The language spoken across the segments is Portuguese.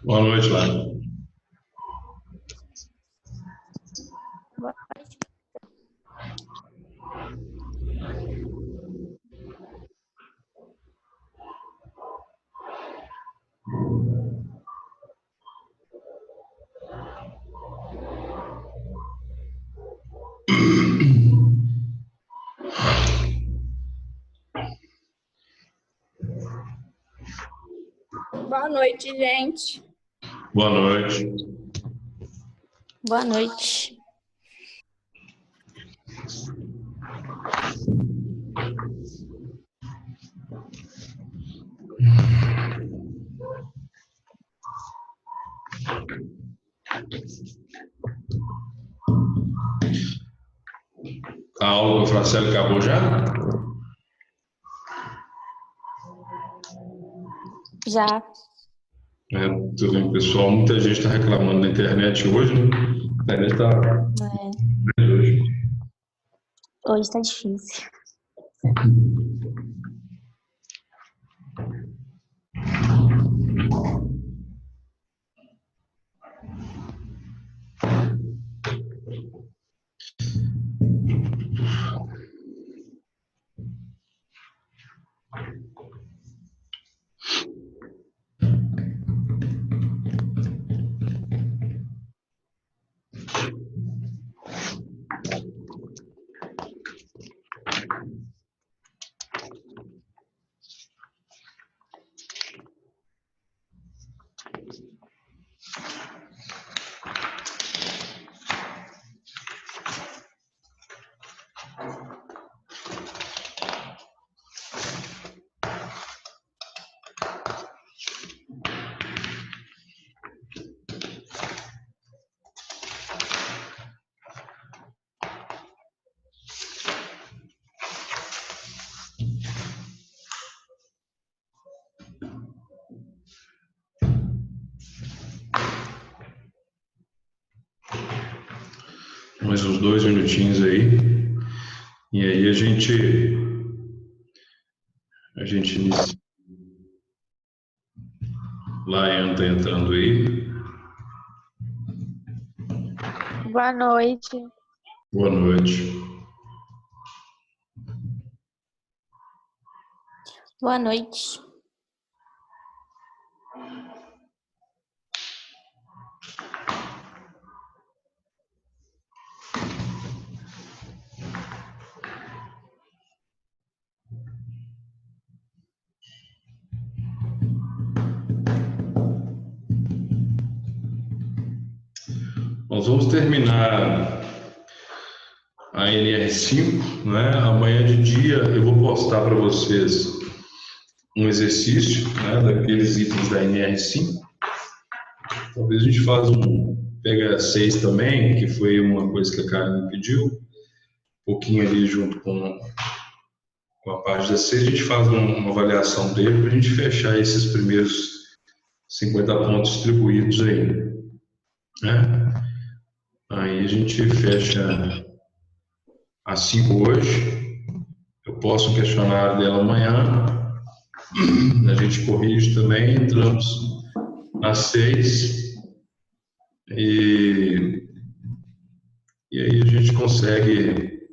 Boa noite, Lara. Boa noite. Boa noite, gente. Boa noite. Boa noite. A aula com a Franciele acabou já? Já. Tô vendo, pessoal, muita gente está reclamando da internet hoje, né? A internet está hoje. Hoje tá difícil. Mais uns 2 minutinhos aí. E aí a gente inicia. Laiane está entrando aí. Boa noite. Boa noite. Boa noite. Nós vamos terminar a NR5, né? Amanhã de dia eu vou postar para vocês um exercício, né, daqueles itens da NR5. Talvez a gente pega 6 também, que foi uma coisa que a Karen me pediu, um pouquinho ali junto com a parte da 6, a gente faz uma avaliação dele para a gente fechar esses primeiros 50 pontos distribuídos aí, né? Aí a gente fecha a 5 hoje, eu posto um questionário dela amanhã, a gente corrige também, entramos na 6 e aí a gente consegue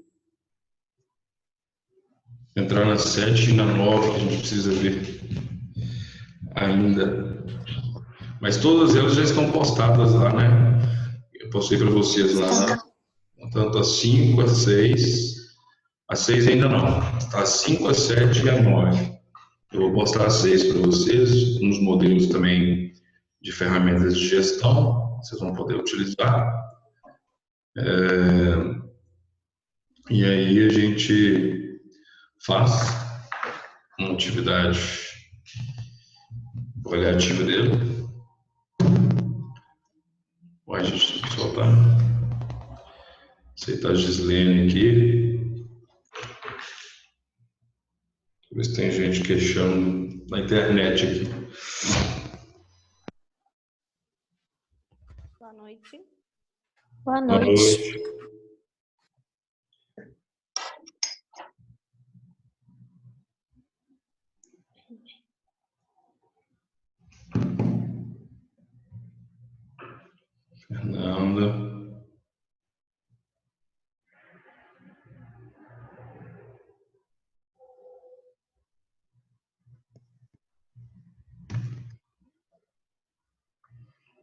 entrar na 7 e na 9, que a gente precisa ver ainda. Mas todas elas já estão postadas lá, né? Eu postei para vocês lá, tanto a 5, a 6, a 6 ainda não, tá? A 5, a 7 e a 9. Eu vou postar a 6 para vocês, nos modelos também de ferramentas de gestão, vocês vão poder utilizar. E aí a gente faz uma atividade avaliativa dele. Pode soltar. Aceitar a Gislene aqui. Ver se tem gente queixando na internet aqui. Boa noite. Boa Boa noite. noite. Fernanda.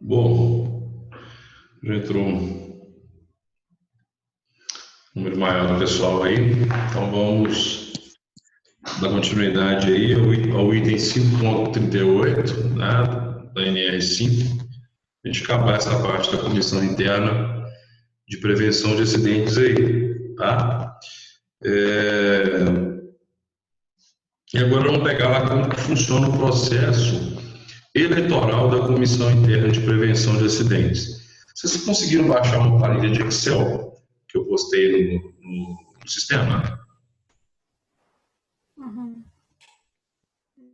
Bom, já entrou um número maior do pessoal aí, então vamos dar continuidade aí ao item 5.38, né, da NR5, a gente acabar essa parte da comissão interna de prevenção de acidentes aí, tá? E agora vamos pegar lá como que funciona o processo eleitoral da comissão interna de prevenção de acidentes. Vocês conseguiram baixar uma planilha de Excel que eu postei no sistema? Uhum.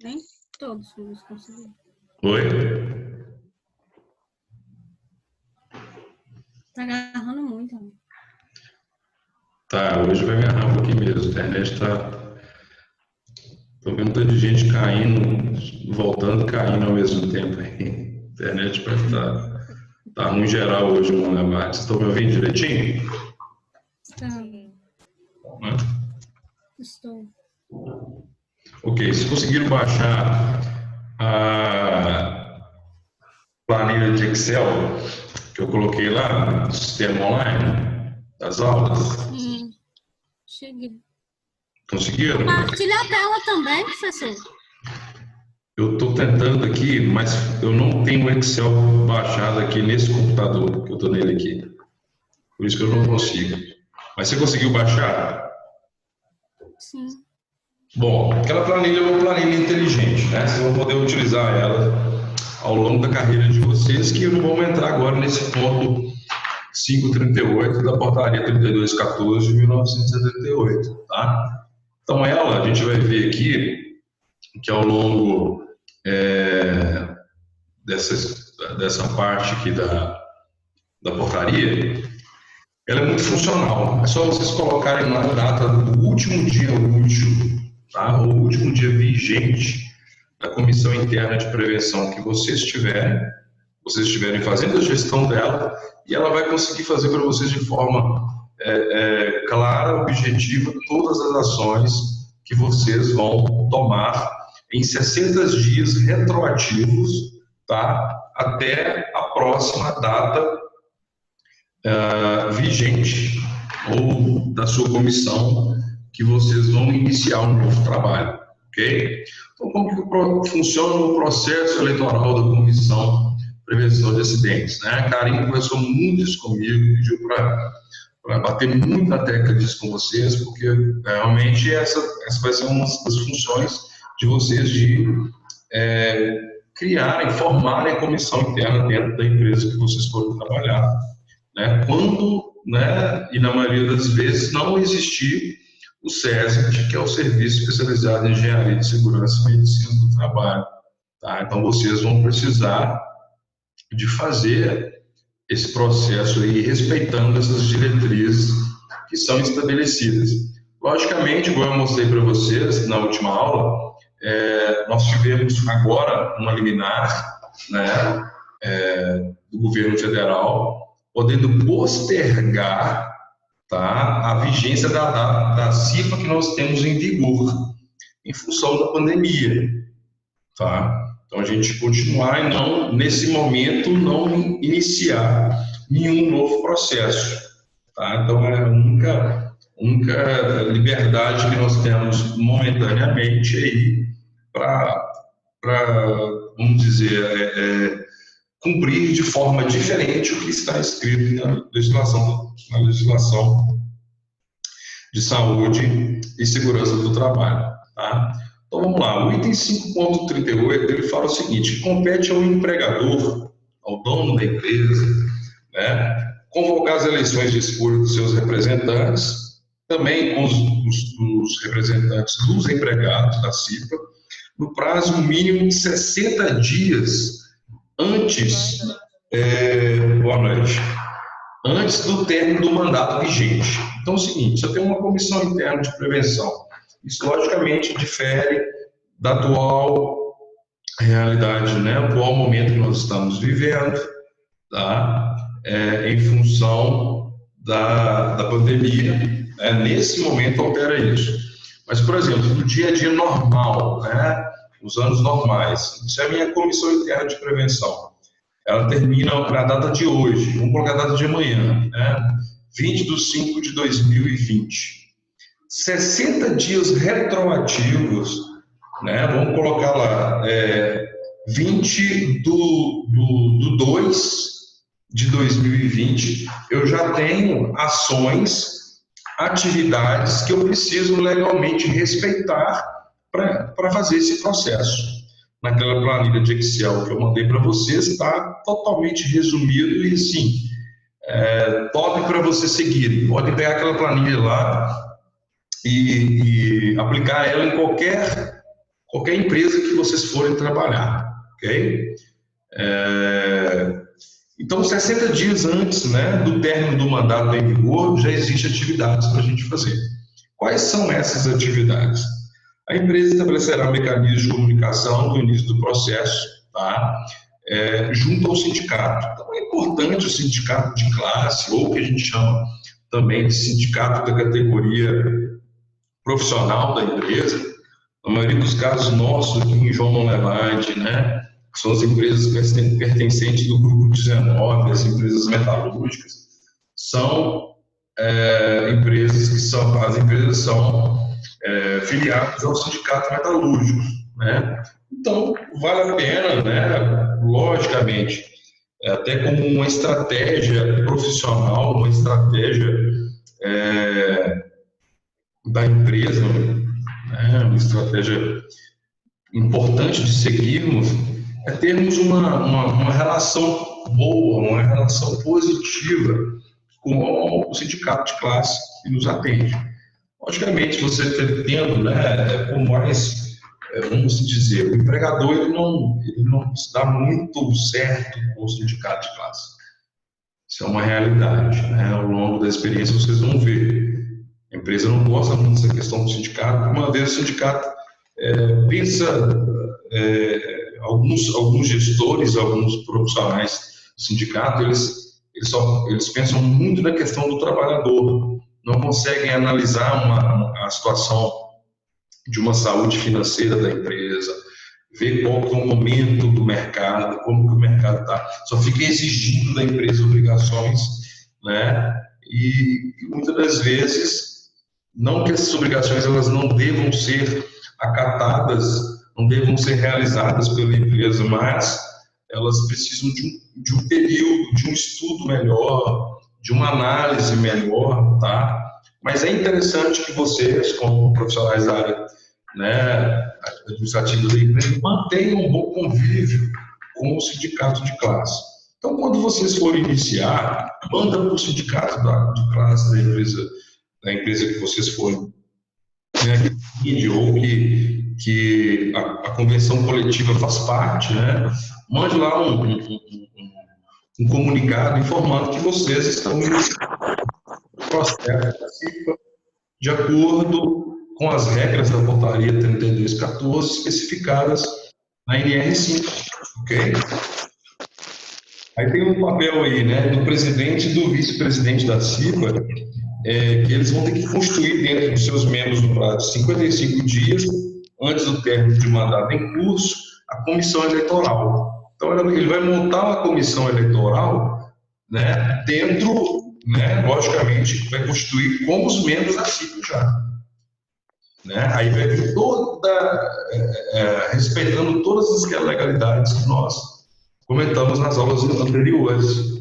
Nem todos vamos conseguir. Oi? Tá agarrando muito. Né? Tá, hoje vai me agarrar um pouquinho mesmo. A internet tá. Tô vendo tanta gente caindo, voltando e caindo ao mesmo tempo. A internet parece que tá ruim geral hoje, Mona Marques. Vocês estão me ouvindo direitinho? Tá. Né? Estou. Ok, se conseguiram baixar a planilha de Excel que eu coloquei lá no sistema online das aulas, Cheguei. conseguiram? Compartilha a tela também, professor. Eu estou tentando aqui, mas eu não tenho o Excel baixado aqui nesse computador, que eu estou nele aqui. Por isso que eu não consigo. Mas você conseguiu baixar? Sim. Bom, aquela planilha é uma planilha inteligente, né? Vocês vão poder utilizar ela ao longo da carreira de vocês, que não vamos entrar agora nesse ponto 538 da portaria 3214 de 1978, tá? Então ela, a gente vai ver aqui que ao longo dessa parte aqui da portaria, ela é muito funcional. É só vocês colocarem lá a data do último dia útil, tá? O último dia vigente da comissão interna de prevenção que vocês estiverem fazendo a gestão dela, e ela vai conseguir fazer para vocês de forma clara, objetiva, todas as ações que vocês vão tomar em 60 dias retroativos, tá? Até a próxima data vigente ou da sua comissão que vocês vão iniciar um novo trabalho, ok? Então, como que funciona o processo eleitoral da Comissão de Prevenção de Acidentes, né? A Karine conversou muito isso comigo, pediu para bater muito na tecla disso com vocês, porque realmente essa vai ser uma das funções de vocês de criarem, formarem a comissão interna dentro da empresa que vocês forem trabalhar, né? Quando, né, e na maioria das vezes, não existir o SESMIT, que é o Serviço Especializado em Engenharia de Segurança e Medicina do Trabalho, tá? Então vocês vão precisar de fazer esse processo aí, respeitando essas diretrizes que são estabelecidas. Logicamente, como eu mostrei para vocês na última aula, nós tivemos agora uma liminar, né, do governo federal, podendo postergar, tá, a vigência da CIFA que nós temos em vigor, em função da pandemia. Tá? Então, a gente continuar e não, nesse momento, não iniciar nenhum novo processo. Tá? Então, é a única liberdade que nós temos momentaneamente aí para, vamos dizer, cumprir de forma diferente o que está escrito na legislação de saúde e segurança do trabalho. Tá? Então vamos lá, o item 5.38 ele fala o seguinte: compete ao empregador, ao dono da empresa, né, convocar as eleições de escolha dos seus representantes, também com os representantes dos empregados da CIPA, no prazo mínimo de 60 dias antes, boa noite, antes do término do mandato vigente. Então é o seguinte, se eu tenho uma comissão interna de prevenção, isso logicamente difere da atual realidade, né, atual momento que nós estamos vivendo, tá? Em função da pandemia, né? Nesse momento altera isso. Mas, por exemplo, no dia a dia normal, né, os anos normais, se a minha comissão interna de prevenção, ela termina na data de hoje, vamos colocar a data de amanhã, né, 20/5/2020, 60 dias retroativos, né, vamos colocar lá, 20/2/2020, eu já tenho ações, atividades que eu preciso legalmente respeitar para fazer esse processo. Naquela planilha de Excel que eu mandei para vocês, está totalmente resumido e, sim, top para vocês seguirem. Pode pegar aquela planilha lá e aplicar ela em qualquer empresa que vocês forem trabalhar, ok? Então, 60 dias antes, né, do término do mandato em vigor, já existem atividades para a gente fazer. Quais são essas atividades? A empresa estabelecerá um mecanismo de comunicação no início do processo, tá? Junto ao sindicato. Então, é importante o sindicato de classe, ou o que a gente chama também de sindicato da categoria profissional da empresa. Na maioria dos casos nossos, aqui em João Levante, né, são as empresas pertencentes do grupo 19, as empresas metalúrgicas, são empresas que são filiadas ao sindicato metalúrgico, né? Então, vale a pena, né, logicamente, até como uma estratégia profissional, uma estratégia da empresa, né, uma estratégia importante de seguirmos, é termos uma relação boa, uma relação positiva com o sindicato de classe que nos atende. Logicamente, você tendo, né, por mais, vamos dizer, o empregador ele não se dá muito certo com o sindicato de classe. Isso é uma realidade, né? Ao longo da experiência vocês vão ver. A empresa não gosta muito dessa questão do sindicato, porque uma vez o sindicato pensa, alguns gestores, alguns profissionais do sindicato, eles pensam muito na questão do trabalhador, não conseguem analisar a situação de uma saúde financeira da empresa, ver qual que é o momento do mercado, como que o mercado está, só fica exigindo da empresa obrigações, né? E muitas das vezes, não que essas obrigações elas não devam ser acatadas, não devam ser realizadas pela empresa, mas elas precisam de um período, de um estudo melhor, de uma análise melhor, tá? Mas é interessante que vocês, como profissionais da área, né, administrativa da empresa, mantenham um bom convívio com o sindicato de classe. Então, quando vocês forem iniciar, manda para o sindicato de classe da empresa que vocês forem, né, ou que a convenção coletiva faz parte, né? Mande lá um comunicado informando que vocês estão iniciando o processo de acordo com as regras da portaria 3214 especificadas na NR5, ok? Aí tem um papel aí, né, do presidente e do vice-presidente da CIPA, que eles vão ter que constituir dentro dos seus membros no prazo de 55 dias, antes do término de mandato em curso, a comissão eleitoral. Então, ele vai montar uma comissão eleitoral, né, dentro, né, logicamente, vai constituir como os membros da CIPA já. Né? Aí vai vir respeitando todas as legalidades que nós comentamos nas aulas anteriores.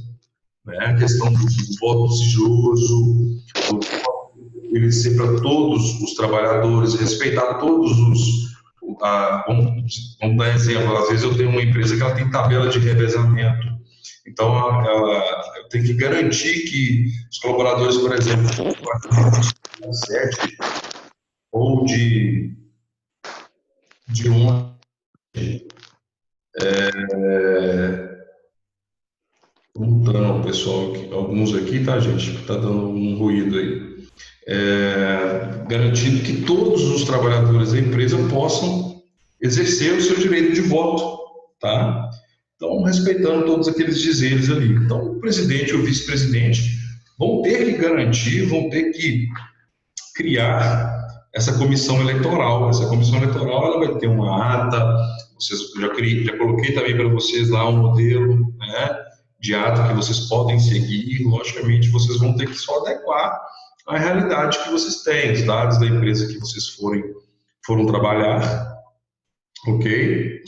Né? A questão do voto sigiloso, ele ser para todos os trabalhadores, respeitar todos os... vamos dar exemplo, às vezes eu tenho uma empresa que ela tem tabela de revezamento, então ela tem que garantir que os colaboradores, por exemplo, de 7 ou de 11, perguntando ao pessoal, alguns aqui, tá, gente, que tá dando um ruído aí. Garantindo que todos os trabalhadores da empresa possam exercer o seu direito de voto, tá? Então, respeitando todos aqueles dizeres ali. Então, o presidente e o vice-presidente vão ter que garantir, vão ter que criar essa comissão eleitoral. Essa comissão eleitoral ela vai ter uma ata, já coloquei também para vocês lá um modelo, né, de ata que vocês podem seguir. Logicamente, vocês vão ter que só adequar à realidade que vocês têm, os dados da empresa que vocês foram trabalhar, ok?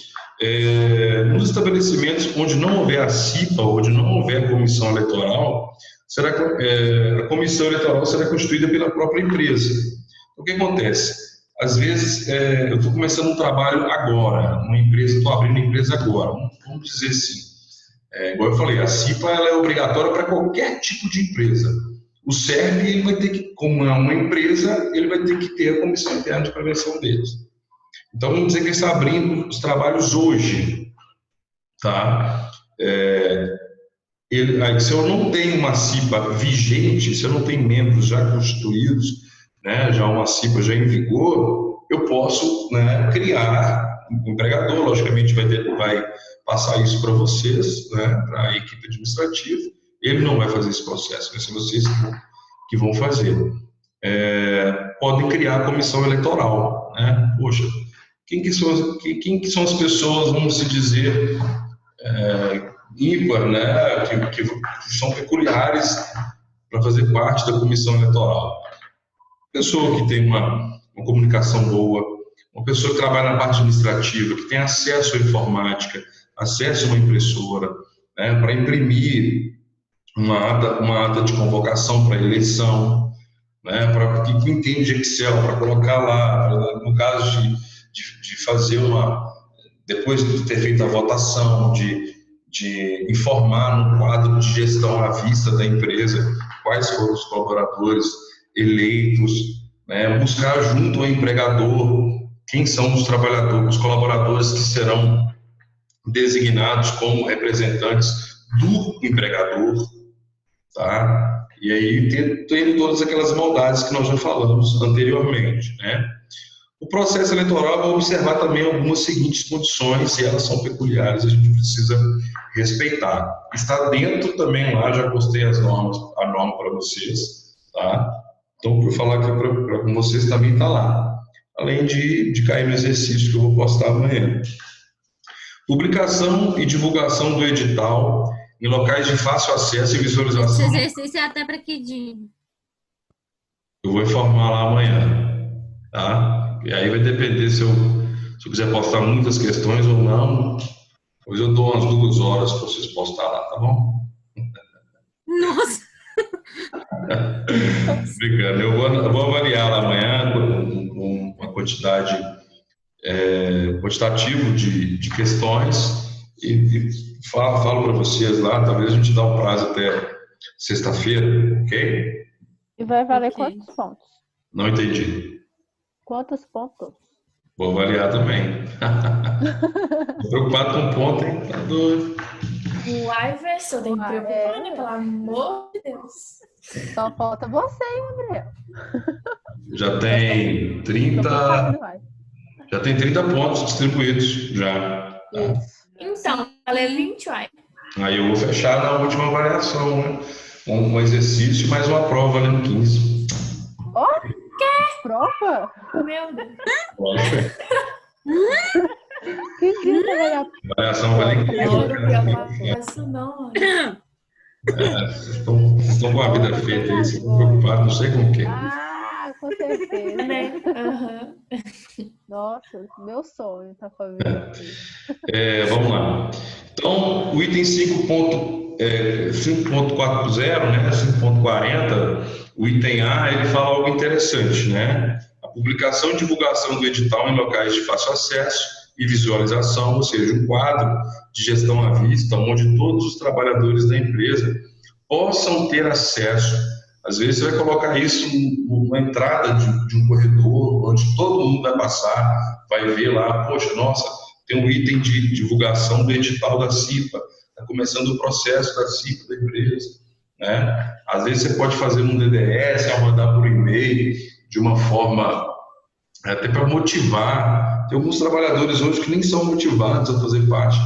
Nos estabelecimentos onde não houver a CIPA, onde não houver comissão eleitoral, a comissão eleitoral será constituída pela própria empresa. O que acontece? Às vezes, eu estou começando um trabalho agora, uma empresa, estou abrindo uma empresa agora, vamos dizer assim. Igual eu falei, a CIPA ela é obrigatória para qualquer tipo de empresa. O CERB, ele vai ter que, como é uma empresa, ele vai ter que ter a comissão interna de prevenção deles. Então, vamos dizer que ele está abrindo os trabalhos hoje, tá? Se eu não tenho uma CIPA vigente, se eu não tenho membros já constituídos, né, já uma CIPA já em vigor, eu posso, né, criar um empregador, logicamente vai passar isso para vocês, né, para a equipe administrativa. Ele não vai fazer esse processo, vai ser vocês que vão fazer. Podem criar a comissão eleitoral, né? Poxa, quem que são as pessoas, vamos se dizer, ímpar, né, que são peculiares para fazer parte da comissão eleitoral? Pessoa que tem uma comunicação boa, uma pessoa que trabalha na parte administrativa, que tem acesso à informática, acesso a uma impressora, né, para imprimir uma ata de convocação para eleição, né, que entende de Excel, para colocar lá, no caso de fazer depois de ter feito a votação, de informar no quadro de gestão à vista da empresa quais foram os colaboradores eleitos, né, buscar junto ao empregador quem são os trabalhadores, os colaboradores que serão designados como representantes do empregador, tá? E aí tendo todas aquelas maldades que nós já falamos anteriormente, né? O processo eleitoral vai observar também algumas seguintes condições, e elas são peculiares, a gente precisa respeitar. Está dentro também lá, já postei a norma para vocês, tá? Então, por falar aqui com vocês, também está lá. Além de cair no exercício que eu vou postar amanhã. Publicação e divulgação do edital em locais de fácil acesso e visualização. Esse exercício é até para que dia? Eu vou informar lá amanhã, tá? E aí vai depender se eu quiser postar muitas questões ou não. Depois eu dou umas 2 horas para vocês postar lá, tá bom? Nossa! Obrigado. Eu vou avaliar lá amanhã com uma quantidade quantitativo de questões e falo para vocês lá. Talvez a gente dê um prazo até sexta-feira, ok? E vai valer Ok. quantos pontos? Não entendi. Quantos pontos? Vou avaliar também. Tô preocupado com ponto, hein? Tá doido. Uai, Verso, tem que preocupar, né? Pelo amor de Deus. Só falta você, hein, Gabriel? Já tem 30 pontos distribuídos já. Tá? Isso. Então, valer 20, uai. Aí eu vou fechar na última avaliação, né? Um exercício mais uma prova valendo 15. Ó, prova? Meu Deus. Que dia você vai dar? Avaliação valendo 15. Não, não faço não. Vocês estão com a vida feita aí, vocês estão preocupados, não sei com o quê. Ah, com certeza. Né? Aham. Nossa, meu sonho tá fazendo isso. Vamos lá. Então, o item 5.1 5.40, né, 5.40, o item A, ele fala algo interessante, né? A publicação e divulgação do edital em locais de fácil acesso e visualização, ou seja, um quadro de gestão à vista, onde todos os trabalhadores da empresa possam ter acesso. Às vezes você vai colocar isso numa entrada de um corredor, onde todo mundo vai passar, vai ver lá, poxa, nossa, tem um item de divulgação do edital da CIPA, está começando o processo da CIPA da empresa, né? Às vezes você pode fazer um DDS, ou mandar por e-mail, de uma forma até para motivar. Tem alguns trabalhadores hoje que nem são motivados a fazer parte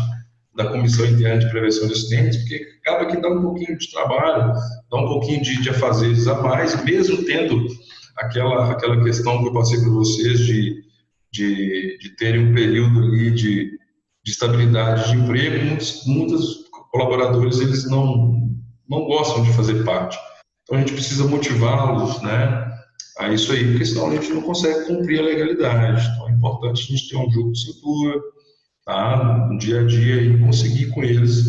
da Comissão Interna de Prevenção de Acidentes, porque acaba que dá um pouquinho de trabalho, dá um pouquinho de afazeres a mais, mesmo tendo aquela questão que eu passei para vocês de terem um período ali de estabilidade de emprego. Muitos colaboradores, eles não gostam de fazer parte. Então a gente precisa motivá-los, né, a isso aí, porque senão a gente não consegue cumprir a legalidade. Então é importante a gente ter um jogo de cintura, tá, no dia a dia, e conseguir com eles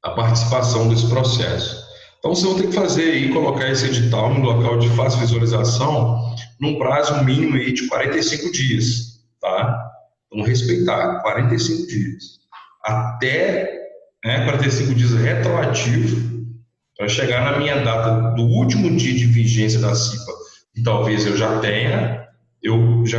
a participação desse processo. Então vocês vão ter que fazer aí, colocar esse edital no local de fácil visualização num prazo mínimo aí de 45 dias, tá? Vamos respeitar, 45 dias. Até 45 dias retroativo, para chegar na minha data do último dia de vigência da CIPA, e talvez eu já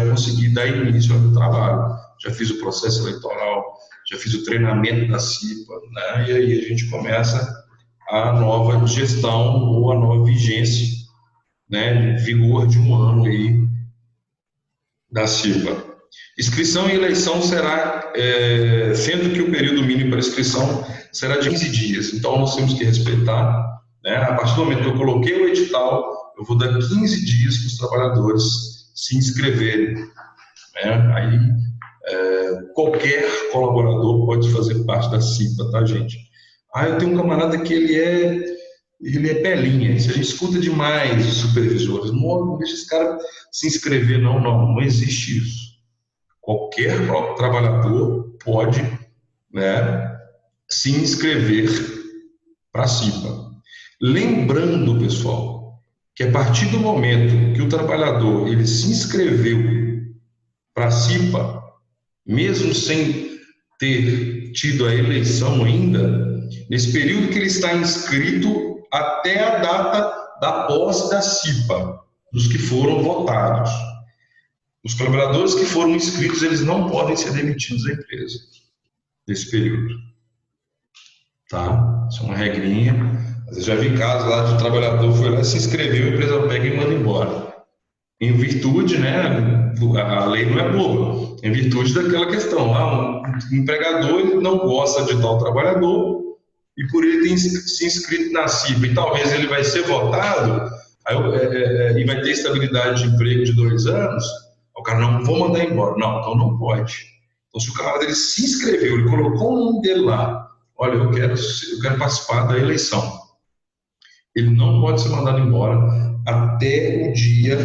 consegui dar início ao trabalho. Já fiz o processo eleitoral, já fiz o treinamento da CIPA, né? E aí a gente começa a nova gestão ou a nova vigência, né? Vigor de um ano aí da CIPA. Inscrição e eleição será, sendo que o período mínimo para inscrição será de 15 dias. Então nós temos que respeitar, né? A partir do momento que eu coloquei o edital, eu vou dar 15 dias para os trabalhadores se inscreverem, né? Aí qualquer colaborador pode fazer parte da CIPA, tá, gente? Eu tenho um camarada que ele é pelinha. Se a gente escuta demais os supervisores, não deixa esse cara se inscrever, não existe isso. Qualquer trabalhador pode, né, se inscrever para a CIPA. Lembrando, pessoal, que a partir do momento que o trabalhador ele se inscreveu para a CIPA, mesmo sem ter tido a eleição ainda, nesse período que ele está inscrito até a data da posse da CIPA, dos que foram votados. Os colaboradores que foram inscritos, eles não podem ser demitidos da empresa nesse período. Tá? Isso é uma regrinha. Às vezes já vi casos lá de um trabalhador foi lá, se inscreveu, a empresa pega e manda embora. Em virtude, né, a lei não é boba, em virtude daquela questão, um empregador ele não gosta de tal trabalhador e por ele ter se inscrito na CIPA e talvez ele vai ser votado e vai ter estabilidade de emprego de 2 anos, o cara não vou mandar embora. Não, então não pode. Então se o cara dele se inscreveu, ele colocou o nome dele lá, olha, eu quero participar da eleição, ele não pode ser mandado embora até o dia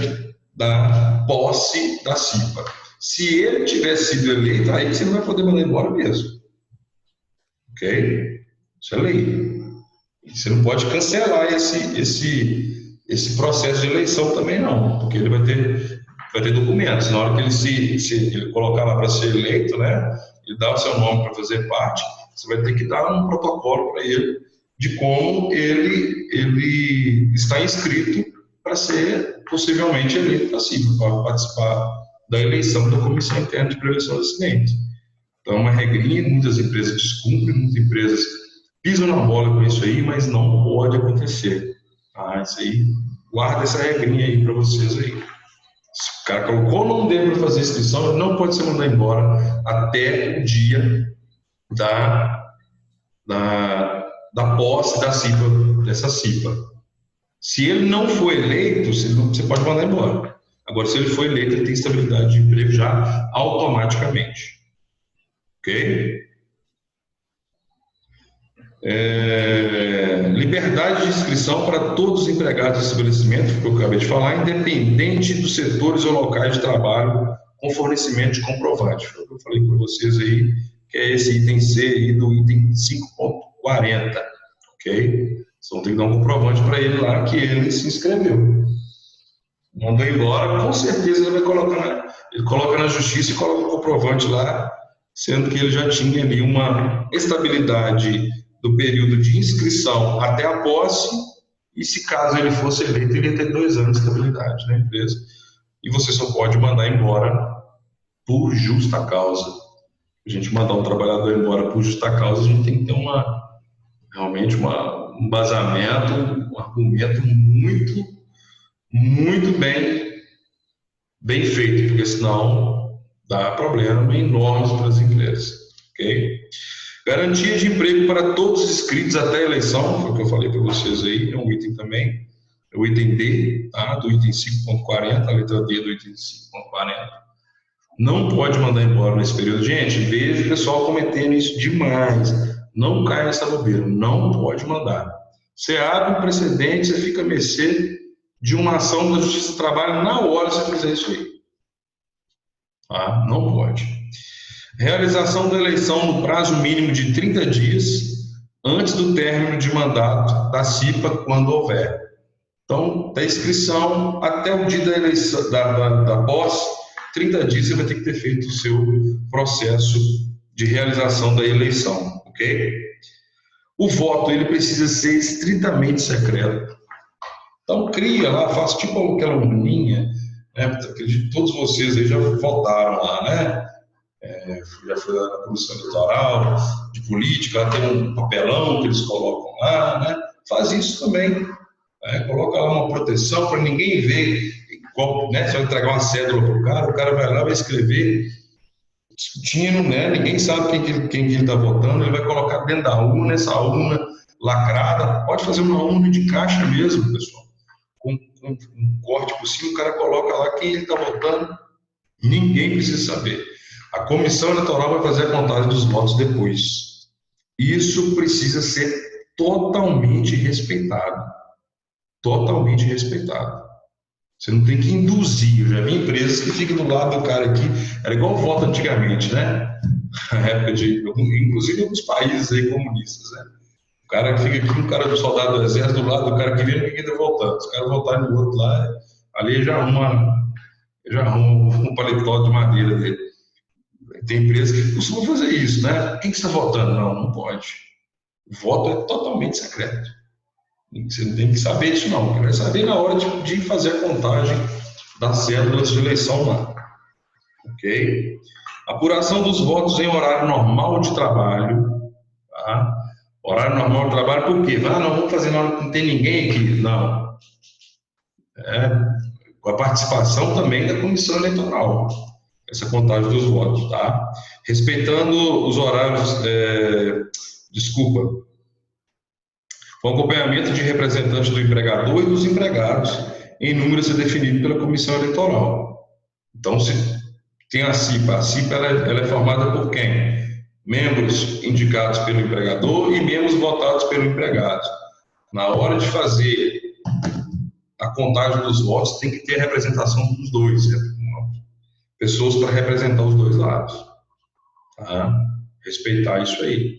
da posse da CIPA. Se ele tivesse sido eleito, aí você não vai poder mandar embora mesmo. Ok? Isso é lei. Você não pode cancelar esse processo de eleição também não, porque ele vai ter documentos. Na hora que ele colocar lá para ser eleito, né, ele dá o seu nome para fazer parte, você vai ter que dar um protocolo para ele de como ele está inscrito para ser possivelmente eleito para CIPA, para participar da eleição da Comissão Interna de Prevenção de Acidentes. Então é uma regrinha que muitas empresas descumprem, muitas empresas pisam na bola com isso aí, mas não pode acontecer. Tá? Isso aí, guarda essa regrinha aí para vocês aí. Se o cara colocou o nome dele para fazer inscrição, ele não pode ser mandado embora até o dia da posse da CIPA, dessa CIPA. Se ele não for eleito, você pode mandar embora. Agora, se ele for eleito, ele tem estabilidade de emprego já automaticamente. Ok? Liberdade de inscrição para todos os empregados do estabelecimento, que eu acabei de falar, independente dos setores ou locais de trabalho, com fornecimento de comprovante. Foi o que eu falei para vocês aí, que é esse item C aí do item 5.4. 40, ok? Vocês vão ter que dar um comprovante para ele lá que ele se inscreveu. Mandou embora, com certeza ele vai colocar, ele coloca na justiça e coloca o comprovante lá, sendo que ele já tinha ali uma estabilidade do período de inscrição até a posse, e se caso ele fosse eleito, ele ia ter 2 anos de estabilidade na empresa, e você só pode mandar embora por justa causa. A gente mandar um trabalhador embora por justa causa, a gente tem que ter realmente um embasamento, um argumento muito bem feito, porque senão dá problema enormes para as empresas, ok? Garantia de emprego para todos os inscritos até a eleição, foi o que eu falei para vocês aí, é um item também, é o item D, tá? Do item 5.40, a letra D do item 5.40. Não pode mandar embora nesse período. Gente, vejo o pessoal cometendo isso demais. Não cai nessa bobeira, não pode mandar. Você abre um precedente, você fica a mercê de uma ação da Justiça do Trabalho na hora que você fizer isso aí. Tá? Não pode. Realização da eleição no prazo mínimo de 30 dias antes do término de mandato da CIPA, quando houver. Então, da inscrição até o dia da eleição, da posse, 30 dias você vai ter que ter feito o seu processo de realização da eleição, ok? O voto, ele precisa ser estritamente secreto. Então, cria lá, faz tipo aquela urninha, né? Acredito que todos vocês aí já votaram lá, né? Já foi lá na Comissão Eleitoral, de política, lá tem um papelão que eles colocam lá, né? Faz isso também, né? Coloca lá uma proteção para ninguém ver, né? Você vai entregar uma cédula para o cara vai lá, vai escrever, discutindo, né? Ninguém sabe quem ele está votando, ele vai colocar dentro da urna, essa urna lacrada, pode fazer uma urna de caixa mesmo, pessoal, com um corte por cima, o cara coloca lá quem ele está votando, ninguém precisa saber. A comissão eleitoral vai fazer a contagem dos votos depois. Isso precisa ser totalmente respeitado. Totalmente respeitado. Você não tem que induzir. Eu já vi empresas que ficam do lado do cara aqui. Era igual o voto antigamente, né? Na época inclusive em alguns países aí comunistas, né? O cara que fica aqui, um cara do soldado do exército do lado do cara que vem, ninguém está voltando. Os caras votarem no outro lá, ali já arruma um paletó de madeira dele. Tem empresas que costumam fazer isso, né? Quem que está votando? Não pode. O voto é totalmente secreto. Você não tem que saber disso, não. Você vai saber na hora de fazer a contagem das cédulas de eleição lá. Ok? Apuração dos votos em horário normal de trabalho. Tá? Horário normal de trabalho, por quê? Não vamos fazer na hora que não tem ninguém aqui. Não. Com a participação também da comissão eleitoral. Essa contagem dos votos, tá? Respeitando os horários, com acompanhamento de representantes do empregador e dos empregados, em número a ser definido pela comissão eleitoral. Então, se tem a CIPA ela é formada por quem? Membros indicados pelo empregador e membros votados pelo empregado. Na hora de fazer a contagem dos votos, tem que ter a representação dos dois, né? Pessoas para representar os dois lados, tá? Respeitar isso aí.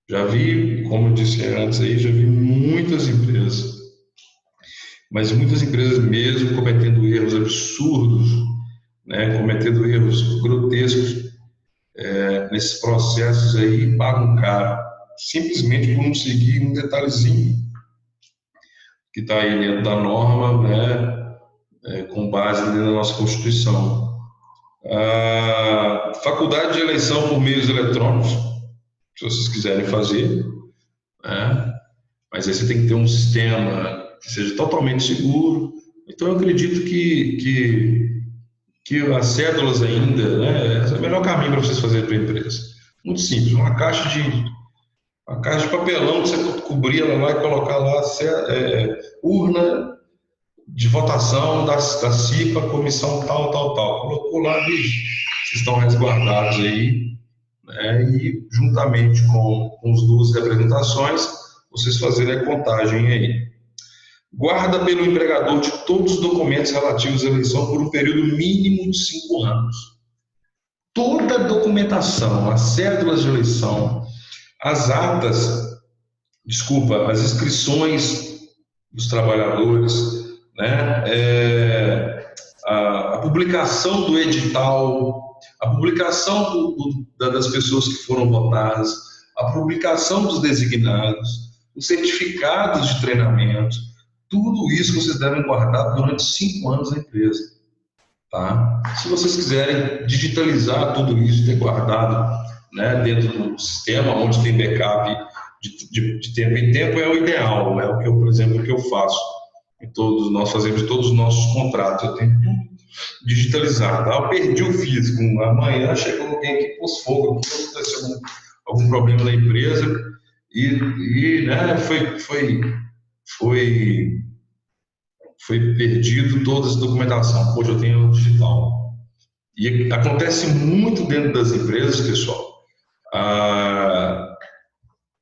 Já vi, como eu disse antes aí, já vi muitas empresas, mas muitas empresas mesmo cometendo erros absurdos, né? Cometendo erros grotescos nesses processos aí, pagam caro, simplesmente por não seguir um detalhezinho que está aí dentro da norma, né? Com base dentro da nossa Constituição. Faculdade de eleição por meios eletrônicos, se vocês quiserem fazer, né? Mas aí você tem que ter um sistema que seja totalmente seguro. Então eu acredito que as cédulas ainda, né, é o melhor caminho para vocês fazerem para a empresa. Muito simples, uma caixa de papelão que você cobrir ela lá e colocar lá urna de votação da CIPA, comissão tal. Colocou lá, bicho, vocês estão resguardados aí, né? E juntamente com as duas representações, vocês fazerem a contagem aí. Guarda pelo empregador de todos os documentos relativos à eleição por um período mínimo de 5 anos. Toda a documentação, as cédulas de eleição, as atas desculpa, as inscrições dos trabalhadores, né? A publicação do edital, a publicação das pessoas que foram votadas, a publicação dos designados, os certificados de treinamento, tudo isso vocês devem guardar durante 5 anos na empresa. Tá? Se vocês quiserem digitalizar tudo isso, ter guardado, né, dentro do sistema, onde tem backup de tempo em tempo, é o ideal, né? O que eu, por exemplo, o que eu faço. Nós fazemos todos os nossos contratos, eu tenho tudo digitalizado. Eu perdi o físico, amanhã chegou alguém que pôs fogo, aconteceu algum problema na empresa né, foi perdido toda essa documentação. Hoje eu tenho digital. E acontece muito dentro das empresas, pessoal,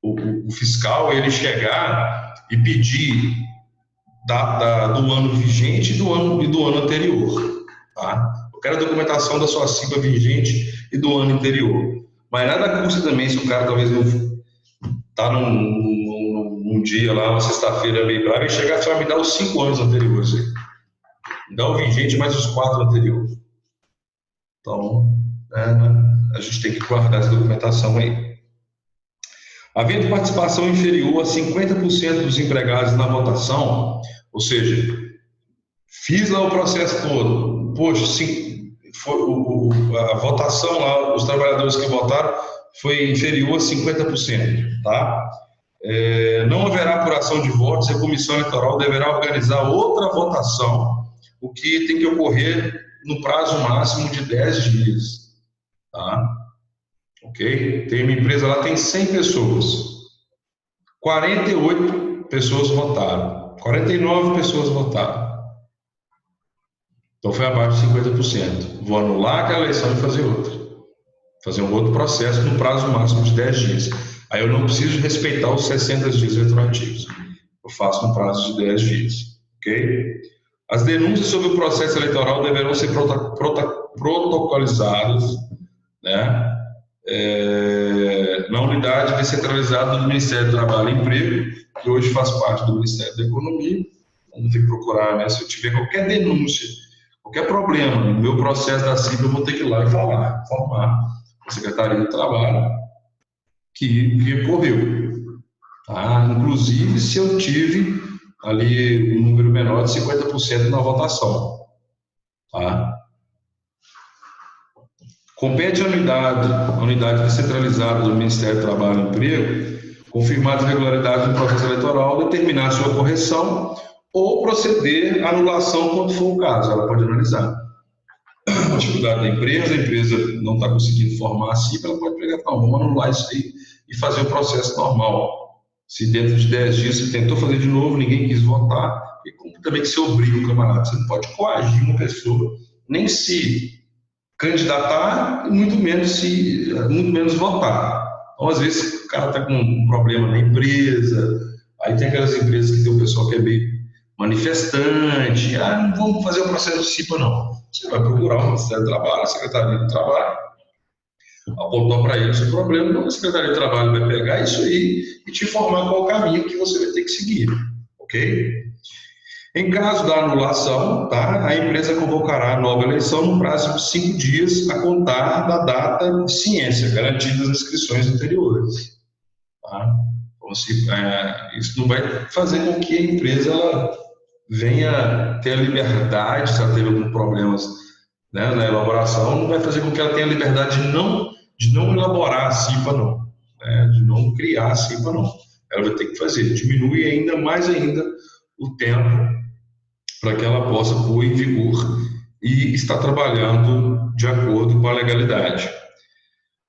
o fiscal ele chegar e pedir do ano vigente e do ano anterior. Tá? Eu quero a documentação da sua CIPA vigente e do ano anterior. Mas nada custa também se o cara talvez não está num dia lá, uma sexta-feira meio brava, e chegar só me dar os 5 anos anteriores. Me dá o vigente mais os 4 anteriores. Então, a gente tem que guardar essa documentação aí. Havendo participação inferior a 50% dos empregados na votação, ou seja, fiz lá o processo todo, poxa, a votação lá, os trabalhadores que votaram foi inferior a 50%, tá? Não haverá apuração de votos e a comissão eleitoral deverá organizar outra votação, o que tem que ocorrer no prazo máximo de 10 dias, tá? Ok? Tem uma empresa lá, tem 100 pessoas, 48 pessoas votaram, 49 pessoas votaram. Então foi abaixo de 50%. Vou anular aquela eleição e fazer outra. Fazer um outro processo no prazo máximo de 10 dias. Aí eu não preciso respeitar os 60 dias retroativos. Eu faço no prazo de 10 dias. Ok? As denúncias sobre o processo eleitoral deverão ser protocolizadas, né? Na unidade descentralizada do Ministério do Trabalho e Emprego, que hoje faz parte do Ministério da Economia. Vamos ter que procurar, né? Se eu tiver qualquer denúncia, qualquer problema no meu processo da CIP, eu vou ter que ir lá e informar a Secretaria do Trabalho que ocorreu. Tá? Inclusive, se eu tive ali um número menor de 50% na votação. Tá? Compete à unidade descentralizada do Ministério do Trabalho e Emprego confirmar as irregularidades do processo eleitoral, determinar sua correção ou proceder à anulação quando for o caso. Ela pode analisar a dificuldade da empresa, a empresa não está conseguindo formar a CIP, ela pode pegar, não, vamos anular isso aí e fazer o processo normal. Se dentro de 10 dias você tentou fazer de novo, ninguém quis votar, e como também que você obriga o camarada, você não pode coagir uma pessoa, nem se candidatar, muito menos votar. Então, às vezes, o cara está com um problema na empresa, aí tem aquelas empresas que tem o pessoal que é meio manifestante, não vamos fazer o processo de CIPA, não. Você vai procurar o Ministério do Trabalho, a Secretaria do Trabalho, apontar para eles o problema, a Secretaria do Trabalho vai pegar isso aí e te informar qual o caminho que você vai ter que seguir, ok? Em caso da anulação, tá, a empresa convocará a nova eleição no prazo de 5 dias a contar da data de ciência, garantidas as inscrições anteriores. Tá? Então, isso não vai fazer com que a empresa ela venha ter a liberdade, se ela teve alguns problemas, né, na elaboração, não vai fazer com que ela tenha a liberdade de não elaborar a CIPA, não, né, de não criar a CIPA, não. Ela vai ter que fazer, diminui ainda mais o tempo para que ela possa pôr em vigor e estar trabalhando de acordo com a legalidade.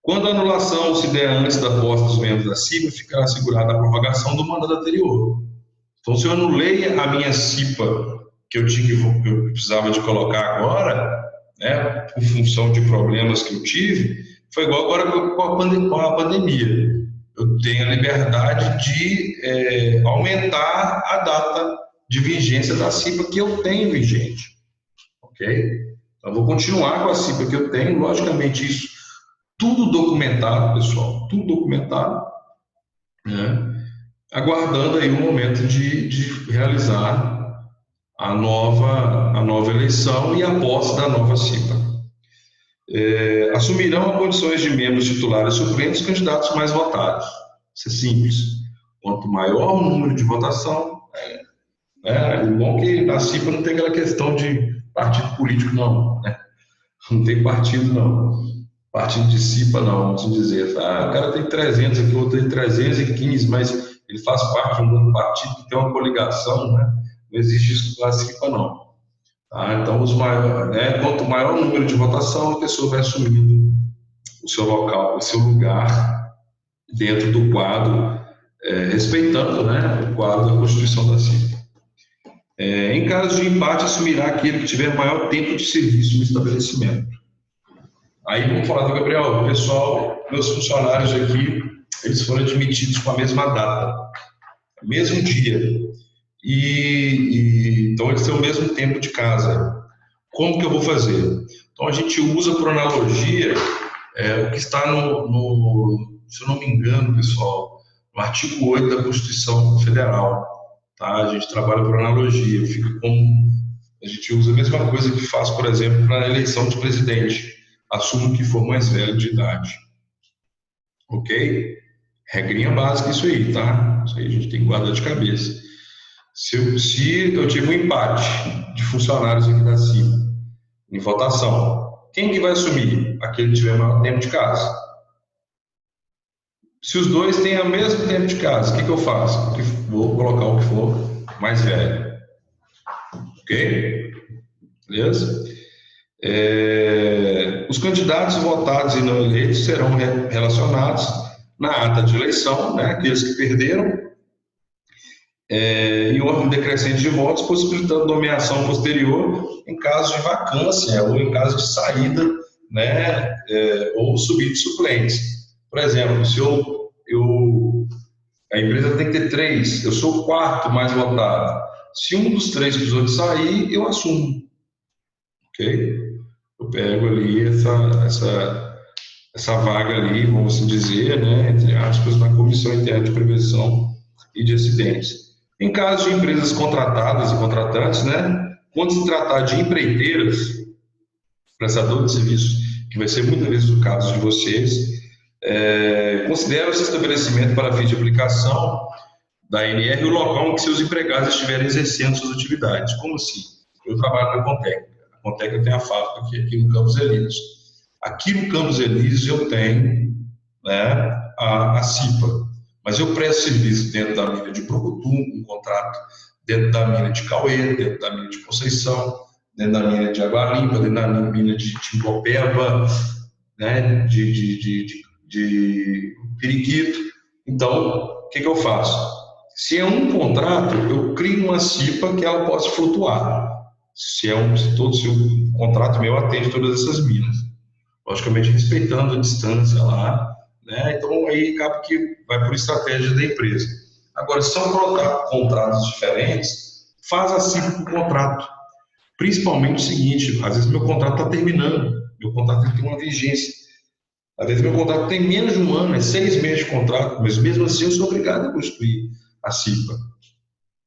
Quando a anulação se der antes da posse dos membros da CIPA, ficará assegurada a prorrogação do mandato anterior. Então, se eu anulei a minha CIPA que eu precisava de colocar agora, né, por função de problemas que eu tive, foi igual agora com a pandemia. Eu tenho a liberdade de aumentar a data de vigência da CIPA que eu tenho vigente. Ok? Então, eu vou continuar com a CIPA que eu tenho, logicamente, isso tudo documentado, pessoal, tudo documentado, né? aguardando aí o momento de realizar a nova eleição e a posse da nova CIPA. Assumirão condições de membros titulares e suplentes os candidatos mais votados. Isso é simples. Quanto maior o número de votação, o bom é que na CIPA não tem aquela questão de partido político, não. Né? Não tem partido, não. Partido de CIPA, não, vamos dizer. O cara tem 300 aqui, o outro tem 315, mas ele faz parte de um outro partido que tem uma coligação, né? Não existe isso na CIPA, não. Então, quanto maior o número de votação, a pessoa vai assumindo o seu local, o seu lugar dentro do quadro, respeitando, né, o quadro da Constituição da CIPA. Em caso de empate, assumirá aquele que tiver maior tempo de serviço no estabelecimento. Aí vamos falar do Gabriel. Pessoal, meus funcionários aqui, eles foram admitidos com a mesma data, mesmo dia. Então eles têm o mesmo tempo de casa. Como que eu vou fazer? Então a gente usa por analogia o que está se eu não me engano, pessoal, no artigo 8 da Constituição Federal. Tá? A gente trabalha por analogia. A gente usa a mesma coisa que faz, por exemplo, para a eleição de presidente. Assumo que for mais velho de idade. Ok? Regrinha básica isso aí, tá? Isso aí a gente tem que guardar de cabeça. Se eu tive um empate de funcionários aqui da CIPA em votação, quem que vai assumir? Aquele que tiver maior tempo de casa. Se os dois têm o mesmo tempo de casa, o que eu faço? Vou colocar o que for mais velho. Ok? Beleza? Os candidatos votados e não eleitos serão relacionados na ata de eleição, né, aqueles que perderam, em ordem decrescente de votos, possibilitando nomeação posterior em caso de vacância ou em caso de saída, né, ou subida de suplentes. Por exemplo, se a empresa tem que ter 3, eu sou o 4º mais votado. Se um dos 3 precisou de sair, eu assumo. Ok? Eu pego ali essa vaga ali, vamos assim dizer, né, entre aspas, na Comissão Interna de Prevenção e de Acidentes. Em caso de empresas contratadas e contratantes, né, quando se tratar de empreiteiras, prestadores de serviços, que vai ser muitas vezes o caso de vocês, considera esse estabelecimento para fim de aplicação da ANR o local em que seus empregados estiverem exercendo suas atividades. Como assim? Eu trabalho na Contécnica. A Contécnica tem a fábrica aqui no Campos Elíseos. Aqui no Campos Elíseos eu tenho, né, a CIPA, mas eu presto serviço dentro da mina de Brucutu, um contrato dentro da mina de Cauê, dentro da mina de Conceição, dentro da mina de Água Limpa, dentro da mina de Timbopeba, né, de Periquito. Então, o que eu faço? Se é um contrato, eu crio uma CIPA que ela possa flutuar. Se o contrato meu atende todas essas minas. Logicamente, respeitando a distância lá, né? Então, aí acaba que vai por estratégia da empresa. Agora, se são contratos diferentes, faz a CIPA com o contrato. Principalmente o seguinte, às vezes meu contrato está terminando, meu contrato tem uma vigência. Às vezes meu contrato tem menos de um ano, 6 meses de contrato, mas mesmo assim eu sou obrigado a constituir a CIPA.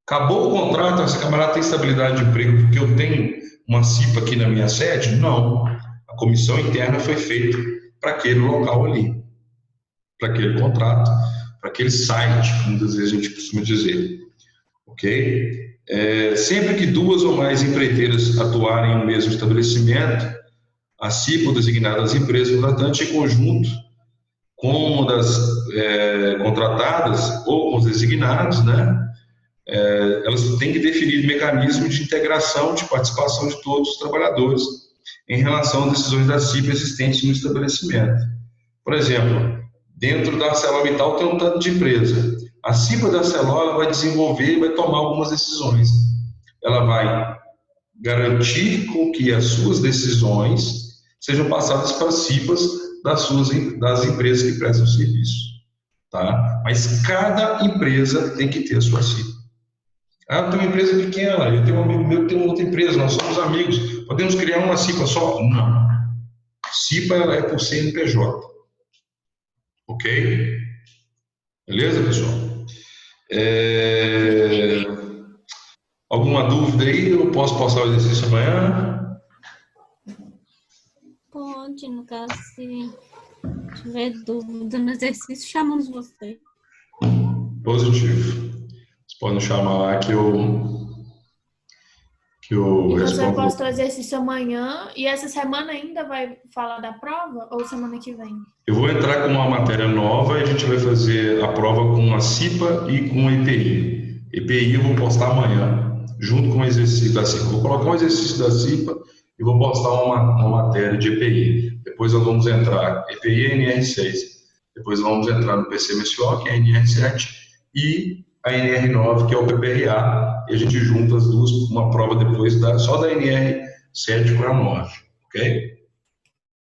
Acabou o contrato, essa camarada tem estabilidade de emprego porque eu tenho uma CIPA aqui na minha sede? Não. A comissão interna foi feita para aquele local ali, para aquele contrato, para aquele site, como muitas vezes a gente costuma dizer. Ok? Sempre que 2 ou mais empreiteiras atuarem no mesmo estabelecimento, a CIPA ou designadas empresas contratantes em conjunto com uma das contratadas ou com os designados, né? Elas têm que definir mecanismos de integração, de participação de todos os trabalhadores em relação às decisões da CIPA existentes no estabelecimento. Por exemplo, dentro da ArcelorMittal tem um tanto de empresa. A CIPA da Arcelor ela vai desenvolver e vai tomar algumas decisões. Ela vai garantir com que as suas decisões sejam passadas para as CIPAs das empresas que prestam serviço. Tá? Mas cada empresa tem que ter a sua CIPA. Eu tenho uma empresa pequena, eu tenho um amigo meu que tem outra empresa, nós somos amigos, podemos criar uma CIPA só? Não. CIPA é por CNPJ. Ok? Beleza, pessoal? Alguma dúvida aí? Eu posso passar o exercício amanhã? Pode, no caso, se tiver dúvida no exercício, chamamos você. Positivo. Vocês podem chamar lá que eu E você respondo. posta o exercício amanhã e essa semana ainda vai falar da prova ou semana que vem? Eu vou entrar com uma matéria nova e a gente vai fazer a prova com a CIPA e com a EPI. EPI eu vou postar amanhã, junto com o exercício da CIPA. Vou colocar um exercício da CIPA e vou postar uma matéria de EPI. Depois nós vamos entrar, EPI é NR6. Depois nós vamos entrar no PCMSO, que é NR7, e a NR9, que é o PPRA. E a gente junta as duas, uma prova depois só da NR7 com a 9, ok?